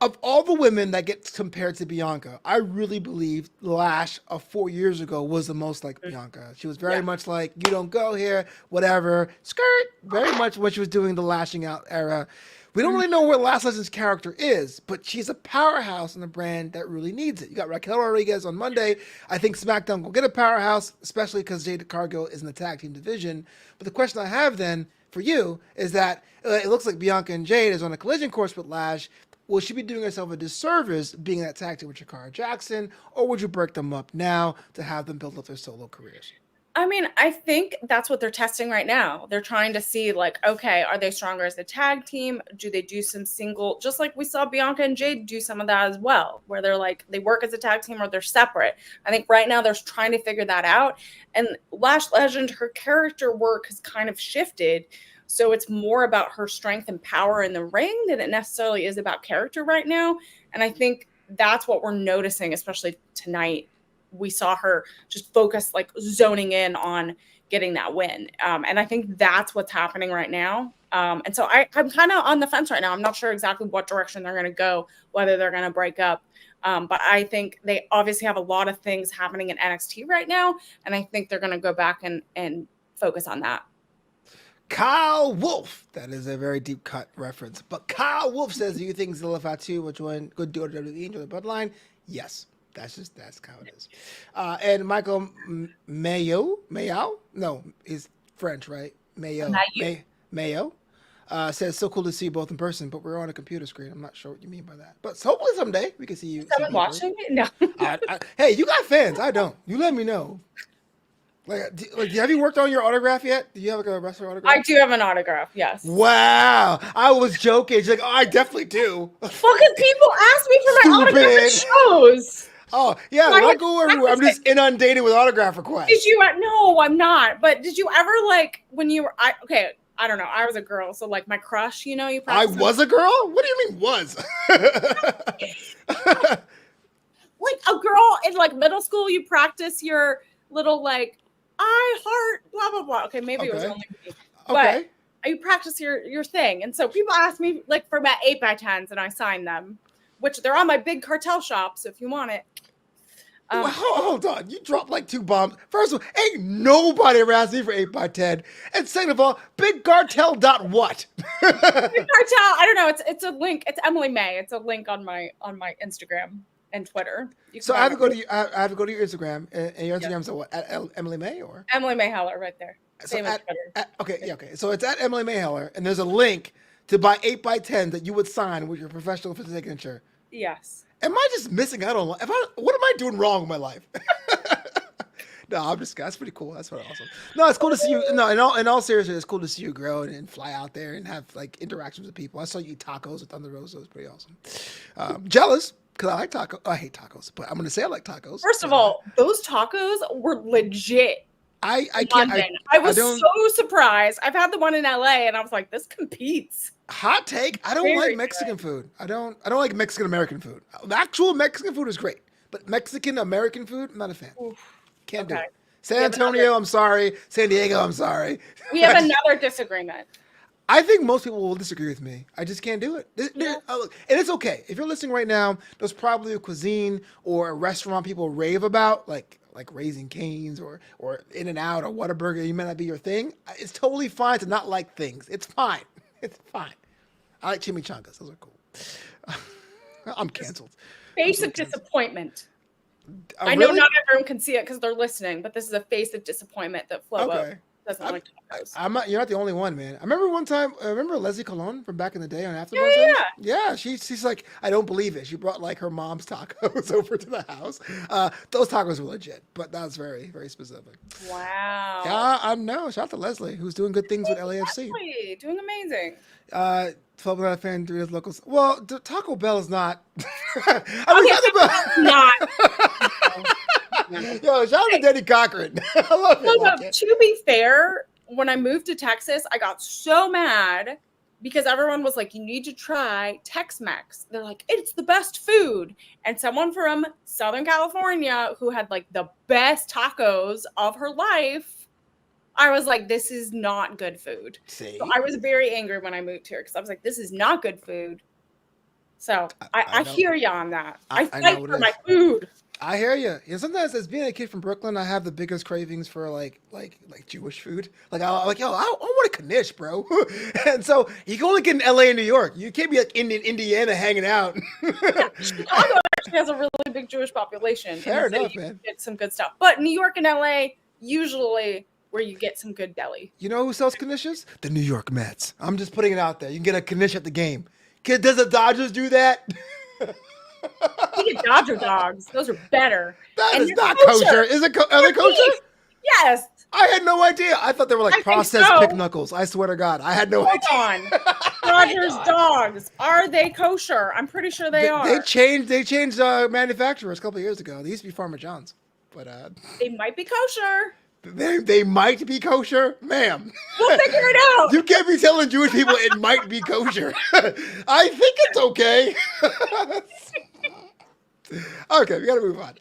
Of all the women that get compared to Bianca, I really believe Lash of 4 years ago was the most like Bianca. She was very much like, you don't go here, whatever, skirt, very much what she was doing the lashing out era. We don't really know what Last Legend's character is, but she's a powerhouse in a brand that really needs it. You got Raquel Rodriguez on Monday. I think SmackDown will get a powerhouse, especially because Jade Cargill is in the tag team division. But the question I have then for you is that it looks like Bianca and Jade is on a collision course with Lash. Will she be doing herself a disservice being that tag team with Shakara Jackson, or would you break them up now to have them build up their solo careers? I mean, I think that's what they're testing right now. They're trying to see, like, okay, are they stronger as a tag team? Do they do some single, just like we saw Bianca and Jade do some of that as well, where they're like, they work as a tag team or they're separate. I think right now they're trying to figure that out. And Lash Legend, her character work has kind of shifted. So it's more about her strength and power in the ring than it necessarily is about character right now. And I think that's what we're noticing, especially tonight. We saw her just focus, like zoning in on getting that win. And I think that's what's happening right now. And so I'm kind of on the fence right now. I'm not sure exactly what direction they're going to go, whether they're going to break up. But I think they obviously have a lot of things happening in NXT right now. And I think they're going to go back and focus on that. Kyle Wolf. That is a very deep cut reference. But Kyle Wolf says, do you think Zilla Fatu will join good WWE and join the Bloodline? Yes. That's how it is. And Michael Mayo? No, he's French, right? Mayo. Says, so cool to see you both in person, but we're on a computer screen. I'm not sure what you mean by that. But hopefully someday we can see you. Someone watching it? No. Hey, you got fans. I don't. You let me know. Like, have you worked on your autograph yet? Do you have like a wrestler autograph? I do have an autograph, yes. Wow. I was joking. She's like, oh, I definitely do. Fucking people ask me for my autograph at shows. Oh, yeah, I go everywhere. I'm just inundated with autograph requests. Did you? No, I'm not. But did you ever, like, when you were, I don't know. I was a girl. So, like, my crush, you know, you I was a girl? What do you mean was? Like, a girl in, like, middle school, you practice your little, like, I heart, blah, blah, blah. Okay, maybe it was only me. But you practice your thing. And so people ask me, like, for my 8x10s, and I sign them, which they're on my big cartel shop. So if you want it. Well, hold on. You dropped like 2 bombs. First of all, ain't nobody ever asked me for 8x10. And second of all, big cartel dot what? Big cartel, I don't know. It's a link. It's Emily Mae. It's a link on my Instagram and Twitter. So I have to go to your Instagram, and your Instagram is what, at Emily Mae or Emily Mae Heller right there. Same as Twitter. Okay. So it's at Emily Mae Heller, and there's a link to buy 8x10 that you would sign with your professional signature. Yes. Am I just missing out on? What am I doing wrong with my life? No, I'm just. That's pretty cool. That's pretty awesome. No, it's cool to see you. No, in all seriousness, it's cool to see you grow and fly out there and have like interactions with people. I saw you eat tacos at Thunder Rosa. It was pretty awesome. Jealous because I like tacos. I hate tacos, but I'm gonna say I like tacos. First of all, those tacos were legit. I can't. I was so surprised. I've had the one in LA, and I was like, this competes. Hot take. I don't like Mexican food. I don't like Mexican American food. The actual Mexican food is great, But Mexican American food, I'm not a fan. Oof. Can't do Okay. it. San Antonio, I'm sorry. San Diego, I'm sorry. We have another disagreement. I think most people will disagree with me. I just can't do it. Yeah. And it's okay. If you're listening right now, there's probably a cuisine or a restaurant people rave about, like Raising Cane's or In-N-Out or Whataburger. You may not be your thing. It's totally fine to not like things. It's fine. It's fine. I like chimichangas. Those are cool. I'm canceled. Face of disappointment. I Really? know not everyone can see it because they're listening, but this is a face of disappointment that Flobo doesn't like tacos. You're not the only one, man. I remember one time. Remember Leslie Colon from back in the day on AfterBuzz? Yeah. She's like, I don't believe it. She brought like her mom's tacos over to the house. Those tacos were legit, but that was very, very specific. Wow. Yeah, I know. Shout out to Leslie, who's doing good things with LAFC. Leslie, doing amazing. 12 out of fan, 3 is locals. Well, Taco Bell is not. Not. Yo, shout out to Denny Cochran. I love it. To be fair, when I moved to Texas, I got so mad because everyone was like, you need to try Tex-Mex. They're like, it's the best food. And someone from Southern California who had like the best tacos of her life, I was like, this is not good food. So I was very angry when I moved here because I was like, this is not good food. So I hear you on that. I fight for my food. I hear you. Sometimes as being a kid from Brooklyn, I have the biggest cravings for like Jewish food. Like I want a knish, bro. And so you can only get in LA and New York. You can't be like in Indiana hanging out. Chicago actually has a really big Jewish population. Fair enough, you man. Get some good stuff. But New York and LA usually where you get some good deli. You know who sells knishes? The New York Mets. I'm just putting it out there. You can get a knish at the game. Does the Dodgers do that? You get Dodger dogs. Those are better. That is not kosher. Is it? Are they kosher? Yes. I had no idea. I thought they were like processed pick knuckles. I swear to God, I had no idea. Hold on. Dodgers dogs. Are they kosher? I'm pretty sure they are. They changed manufacturers a couple of years ago. They used to be Farmer John's, but they might be kosher. They might be kosher, ma'am. We'll figure it out. You can't be telling Jewish people it might be kosher. I think it's okay. Okay, we gotta move on.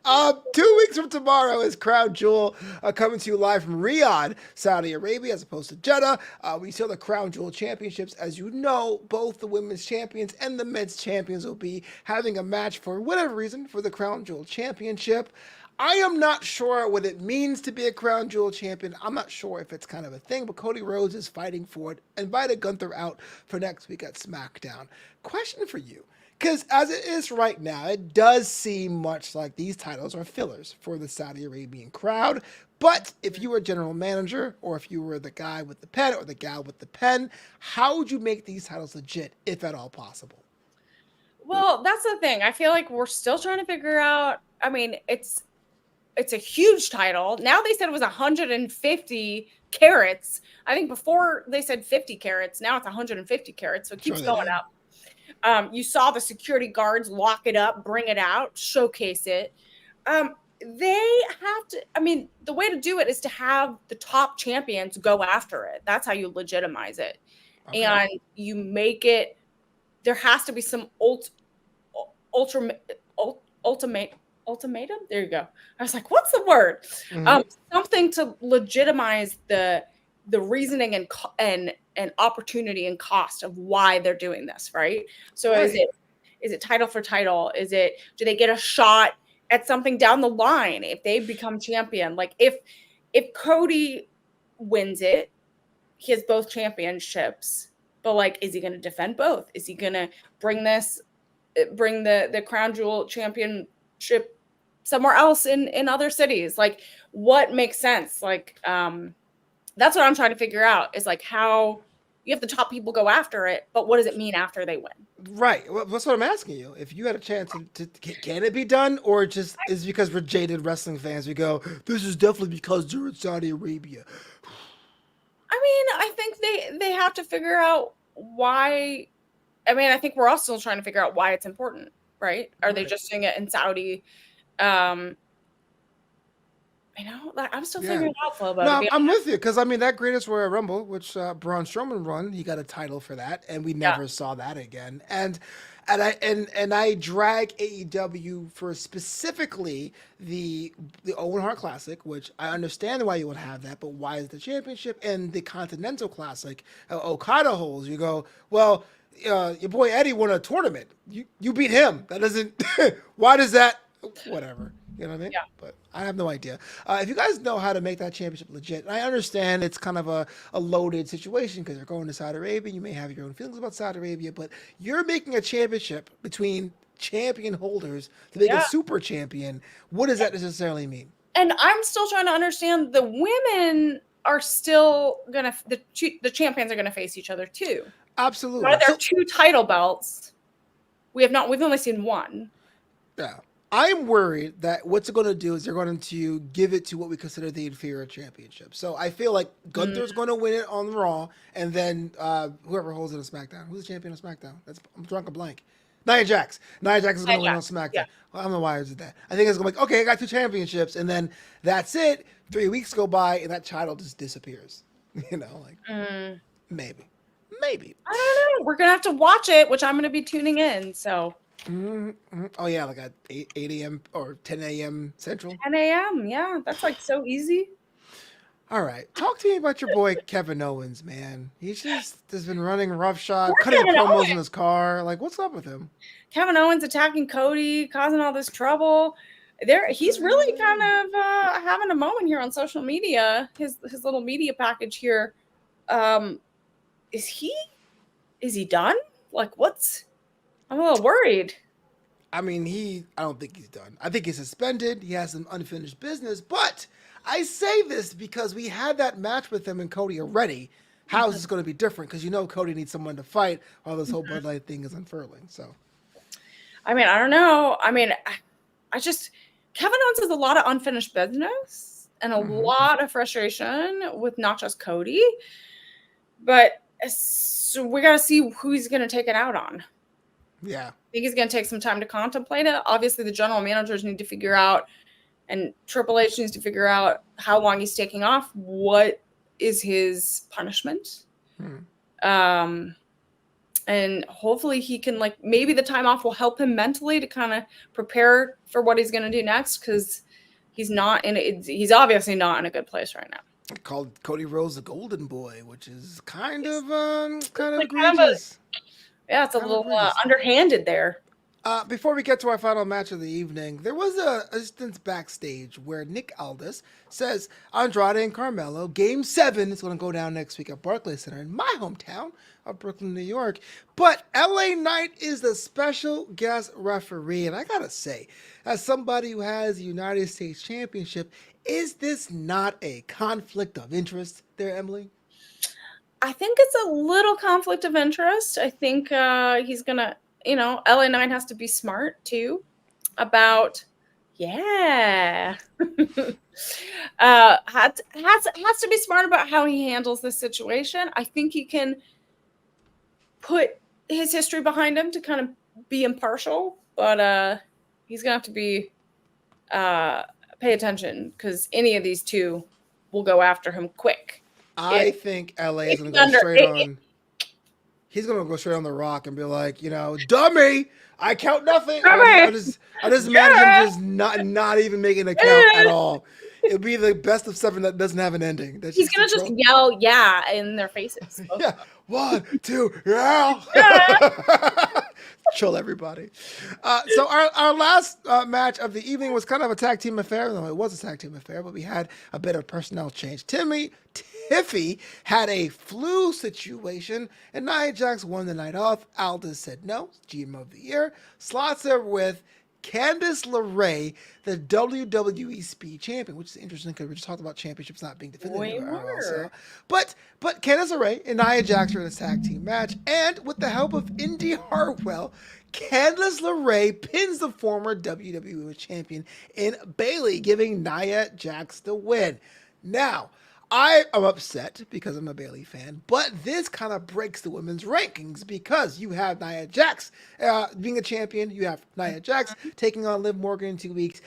2 weeks from tomorrow is Crown Jewel coming to you live from Riyadh, Saudi Arabia, as opposed to Jeddah. We see the Crown Jewel Championships. As you know, both the women's champions and the men's champions will be having a match for whatever reason for the Crown Jewel Championship. I am not sure what it means to be a Crown Jewel champion. I'm not sure if it's kind of a thing, but Cody Rhodes is fighting for it. Invited Gunther out for next week at SmackDown. Question for you, because as it is right now, it does seem much like these titles are fillers for the Saudi Arabian crowd. But if you were a general manager, or if you were the guy with the pen or the gal with the pen, how would you make these titles legit, if at all possible? Well, that's the thing. I feel like we're still trying to figure out. I mean, it's a huge title. Now they said it was 150 carats. I think before they said 50 carats. Now it's 150 carats. So it keeps going up. You saw the security guards lock it up, bring it out, showcase it. They have to, I mean, the way to do it is to have the top champions go after it. That's how you legitimize it. Okay. And you make it, there has to be some ultimatum. There you go. I was like, what's the word? Mm-hmm. Something to legitimize the reasoning and opportunity and cost of why they're doing this, right? So right. Is it title for title? Do they get a shot at something down the line if they become champion? Like if Cody wins it, he has both championships, but like, is he going to defend both? Is he going to bring the Crown Jewel championship somewhere else in other cities? Like, what makes sense? Like, that's what I'm trying to figure out, is like how you have the top people go after it, but what does it mean after they win? Right. Well, that's what I'm asking you. If you had a chance to can it be done, or just is because we're jaded wrestling fans, we go, this is definitely because they're in Saudi Arabia? I mean, I think they have to figure out why. I mean, I think we're all still trying to figure out why it's important, right? Are they just doing it in Saudi? I know. Like, I'm still Yeah. figuring it out, Flobo. No, I'm with you because I mean that Greatest Royal Rumble, which Braun Strowman won, he got a title for that, and we Yeah. never saw that again. And I drag AEW for specifically the Owen Hart Classic, which I understand why you would have that, but why is the championship and the Continental Classic Okada holds? You go, well, your boy Eddie won a tournament. You beat him. That doesn't. Why does that? Whatever. You know what I mean? Yeah. But I have no idea. If you guys know how to make that championship legit, and I understand it's kind of a loaded situation because you're going to Saudi Arabia. You may have your own feelings about Saudi Arabia, but you're making a championship between champion holders to make a super champion. What does that necessarily mean? And I'm still trying to understand the women are still going to, the champions are going to face each other too. Absolutely. Why are there two title belts? We've only seen one. Yeah. I'm worried that what's it going to do is they're going to give it to what we consider the inferior championship. So I feel like Gunther's going to win it on Raw, and then whoever holds it on SmackDown. Who's the champion of SmackDown? I'm drawing a blank. Nia Jax. Nia Jax is going to win on SmackDown. Yeah. Well, I don't know why I did that. I think it's going to be like, okay, I got 2 championships, and then that's it. 3 weeks go by, and that title just disappears. You know, like maybe. I don't know. We're going to have to watch it, which I'm going to be tuning in, so... Mm-hmm. Oh yeah, like at 8 a.m. or 10 a.m. Central. 10 a.m. Yeah, that's like so easy. All right, talk to me about your boy Kevin Owens, man. He's just has been running roughshod, cutting promos in his car. Like, what's up with him? Kevin Owens attacking Cody, causing all this trouble. He's really kind of having a moment here on social media. His little media package here. Is he done? Like, I'm a little worried. I mean, I don't think he's done. I think he's suspended. He has some unfinished business. But I say this because we had that match with him and Cody already. How is this going to be different? Because Cody needs someone to fight while this whole Bloodline thing is unfurling. So, I mean, I don't know. I mean, Kevin Owens has a lot of unfinished business and a lot of frustration with not just Cody, but so we got to see who he's going to take it out on. Yeah. I think he's going to take some time to contemplate it. Obviously, the general managers need to figure out, and Triple H needs to figure out how long he's taking off. What is his punishment? And hopefully he can, like, maybe the time off will help him mentally to kind of prepare for what he's going to do next, because he's obviously not in a good place right now. I called Cody Rhodes the Golden Boy, which is kind of egregious. Yeah, it's a little underhanded there. Before we get to our final match of the evening, there was a instance backstage where Nick Aldis says Andrade and Carmelo, Game 7 is going to go down next week at Barclays Center in my hometown of Brooklyn, New York. But LA Knight is the special guest referee. And I got to say, as somebody who has the United States Championship, is this not a conflict of interest there, Emily? I think it's a little conflict of interest. I think he's going to, LA Knight has to be smart too about, has to be smart about how he handles this situation. I think he can put his history behind him to kind of be impartial, but he's going to have to be, pay attention, because any of these two will go after him quick. I think LA is going to go straight on. He's going to go straight on The Rock and be like, dummy, I count nothing. I just imagine him just not even making a count at all. It'll be the best of 7 that doesn't have an ending. He's going to just yell, yeah, in their faces. Yeah. 1, 2, yeah. Chill, everybody. So our last match of the evening was kind of a tag team affair. No, it was a tag team affair, but we had a bit of personnel change. Tiffy had a flu situation, and Nia Jax won the night off. Aldis said no, GM of the year. Slots her with Candice LeRae, the WWE Speed Champion, which is interesting because we just talked about championships not being defended. But Candice LeRae and Nia Jax are in a tag team match, and with the help of Indy Hartwell, Candice LeRae pins the former WWE Champion in Bayley, giving Nia Jax the win. Now, I am upset because I'm a Bayley fan, but this kind of breaks the women's rankings because you have Nia Jax being a champion. You have Nia Jax taking on Liv Morgan in 2 weeks.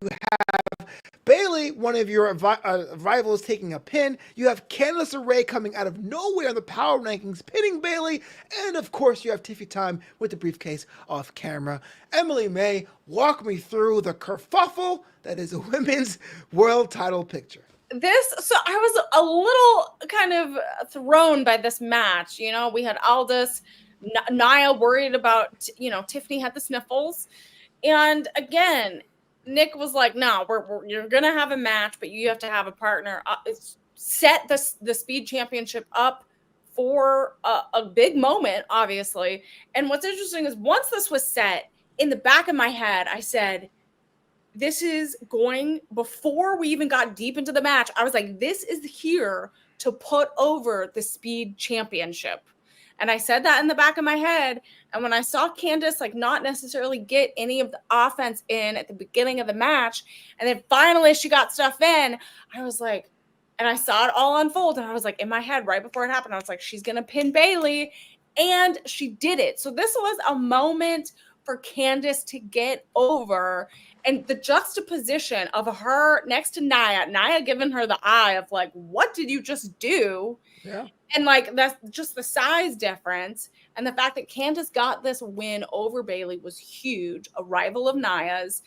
You have Bayley Bayley, one of your rivals, taking a pin. You have Candice LeRae coming out of nowhere in the power rankings, pinning Bayley. And of course, you have Tiffy time with the briefcase off camera. Emily Mae, walk me through the kerfuffle that is a women's world title picture. So I was a little kind of thrown by this match. You know, we had Aldis, Nia worried about, Tiffany had the sniffles. And again, Nick was like, no, you're going to have a match, but you have to have a partner. Set the Speed Championship up for a big moment, obviously. And what's interesting is once this was set, in the back of my head, I said, this is going, before we even got deep into the match, I was like, this is here to put over the Speed Championship. And I said that in the back of my head. And when I saw Candice not necessarily get any of the offense in at the beginning of the match, and then finally she got stuff in, I was like, and I saw it all unfold. And I was like, in my head, right before it happened, I was like, she's going to pin Bayley. And she did it. So this was a moment for Candice to get over. And the juxtaposition of her next to Nia giving her the eye of like, what did you just do? Yeah. And that's just the size difference. And the fact that Candice got this win over Bayley was huge, a rival of Nia's.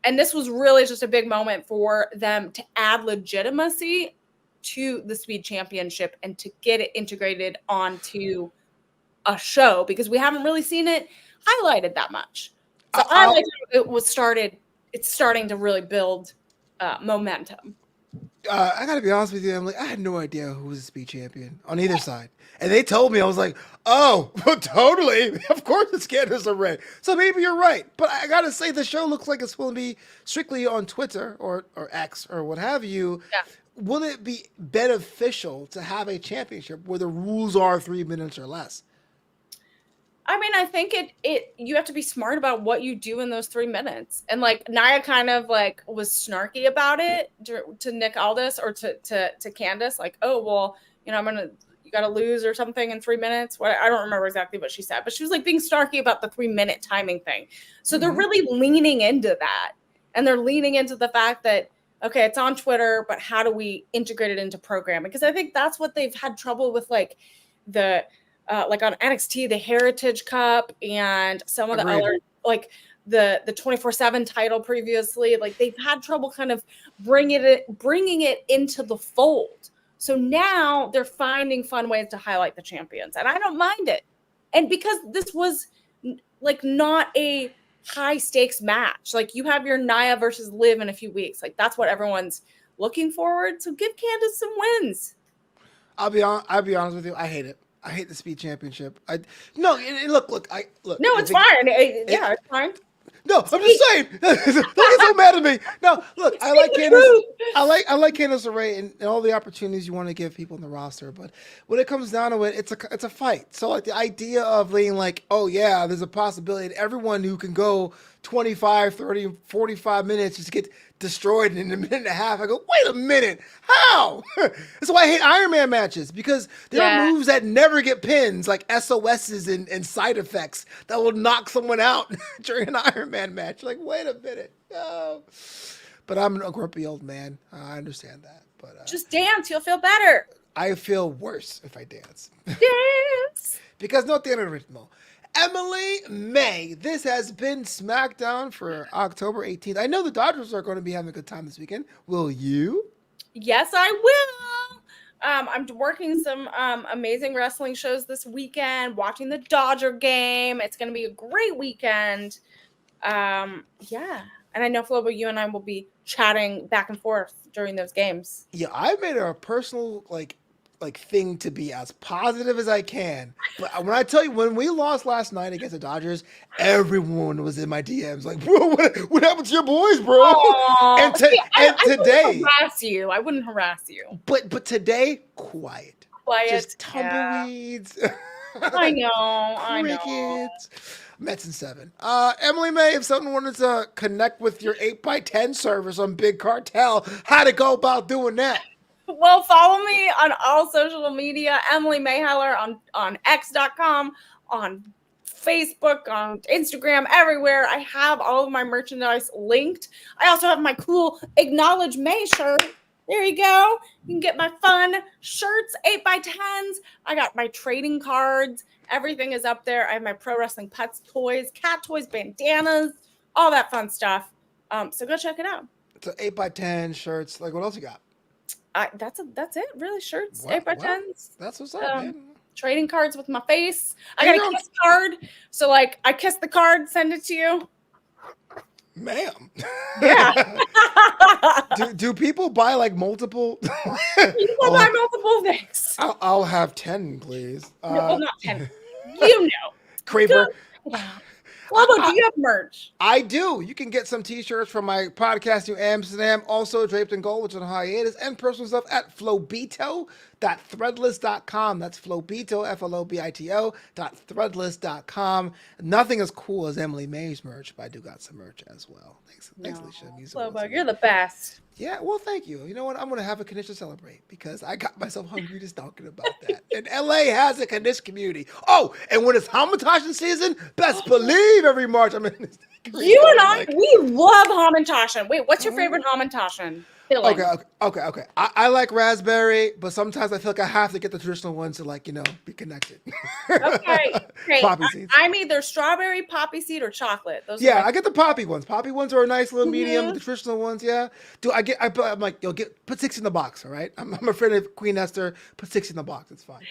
And this was really just a big moment for them to add legitimacy to the Speed Championship and to get it integrated onto a show, because we haven't really seen it highlighted that much. So I like it's starting to really build momentum. I gotta be honest with you, Emily. I had no idea who was the Speed Champion on either side, and they told me. I was like, "Oh, well, totally. Of course, it's Candice LeRae." So maybe you're right, but I gotta say, the show looks like it's going to be strictly on Twitter or X or what have you. Yeah. Will it be beneficial to have a championship where the rules are 3 minutes or less? I mean, I think you have to be smart about what you do in those 3 minutes. And Nia kind of was snarky about it to Nick Aldis or to Candice, oh, well, you got to lose or something in 3 minutes. I don't remember exactly what she said, but she was being snarky about the 3 minute timing thing. So they're really leaning into that. And they're leaning into the fact that, okay, it's on Twitter, but how do we integrate it into programming? Because I think that's what they've had trouble with, on NXT, the Heritage Cup and some of the other, the 24/7 title previously, they've had trouble kind of bringing it into the fold. So now they're finding fun ways to highlight the champions, and I don't mind it. And because this was not a high stakes match, you have your Nia versus Liv in a few weeks, that's what everyone's looking forward. So give Candice some wins. I'll be honest with you. I hate it. I hate the Speed Championship. Look. No, it's fine. It's fine. No, I'm just saying. Don't get so mad at me. No, look, I like Candice. I like Candice LeRae and all the opportunities you want to give people in the roster, but when it comes down to it, it's a fight. So the idea of being oh yeah, there's a possibility that everyone who can go 25, 30, 45 minutes just get destroyed in a minute and a half. I go, wait a minute, how? That's why I hate Iron Man matches, because there are moves that never get pins, like SOSs and side effects that will knock someone out during an Iron Man match. Wait a minute. No. But I'm a grumpy old man. I understand that. But just dance, you'll feel better. I feel worse if I dance. Dance. Because not the end of the ritmo. Emily Mae, this has been SmackDown for October 18th. I know the Dodgers are going to be having a good time this weekend. Will you? Yes, I will. I'm working some amazing wrestling shows this weekend, watching the Dodger game. It's going to be a great weekend. Yeah. And I know, Flobo, you and I will be chatting back and forth during those games. Yeah, I made it a personal, thing to be as positive as I can. But when I tell you, when we lost last night against the Dodgers, everyone was in my DMs bro, what happened to your boys, bro? Aww. Today, I wouldn't harass you. But today, quiet, just tumbleweeds. Yeah. I know. Crickets. Mets in 7. Emily Mae, if someone wanted to connect with your 8x10 service on Big Cartel, how'd it go about doing that? Well, follow me on all social media, Emily Mae on X.com, on Facebook, on Instagram, everywhere. I have all of my merchandise linked. I also have my cool Acknowledge May shirt. There you go. You can get my fun shirts, 8x10s. I got my trading cards. Everything is up there. I have my pro wrestling pets toys, cat toys, bandanas, all that fun stuff. So go check it out. So 8x10 shirts. Like, what else you got? That's it. Really, shirts, Wow, 8x10s. That's what's up, man. Trading cards with my face. I got a kiss card. So, like, I kiss the card, send it to you. Ma'am. Yeah. do people buy like multiple? People buy multiple things. I'll have 10, please. No, not 10. You know. Craver. Flobo, do you have merch? I do. You can get some t-shirts from my podcast, New Amsterdam, also Draped in Gold, which is on hiatus, and personal stuff at flobito.threadless.com. That's Flobito, FLOBITO.threadless.com. Nothing as cool as Emily Mae's merch, but I do got some merch as well. Thanks, Alicia. Flobo, you're the best. Yeah, well, thank you. You know what? I'm going to have a condition to celebrate because I got myself hungry just talking about that. And LA has a condition community. Oh, and when it's Hamantashen season, best believe every March I'm in this. You and I, we love Hamantashen. Wait, what's your favorite Hamantashen? Okay. I like raspberry, but sometimes I feel like I have to get the traditional ones to, like, you know, be connected. Okay. Poppy seeds. I'm either strawberry, poppy seed, or chocolate. Those I get the poppy ones. Poppy ones are a nice little medium. The traditional ones, yeah. I'm like, put 6 in the box, all right? I'm afraid of Queen Esther. Put 6 in the box. It's fine.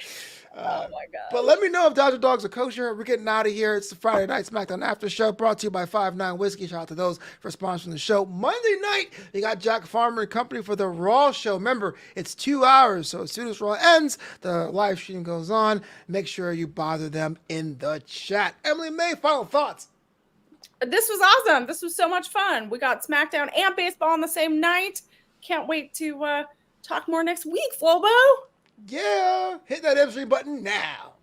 Oh my God. But let me know if Dodger Dogs are kosher. We're getting out of here. It's the Friday Night Smackdown After Show, brought to you by 5-9 Whiskey. Shout out to those for sponsoring the show. Monday night, we got Jack Farmer and company for the Raw show. Remember, it's 2 hours, so as soon as Raw ends, the live stream goes on. Make sure you bother them in the chat. Emily Mae, final thoughts. This was awesome. This was so much fun. We got SmackDown and baseball on the same night. Can't wait to talk more next week, Flobo. Yeah, hit that M3 button now.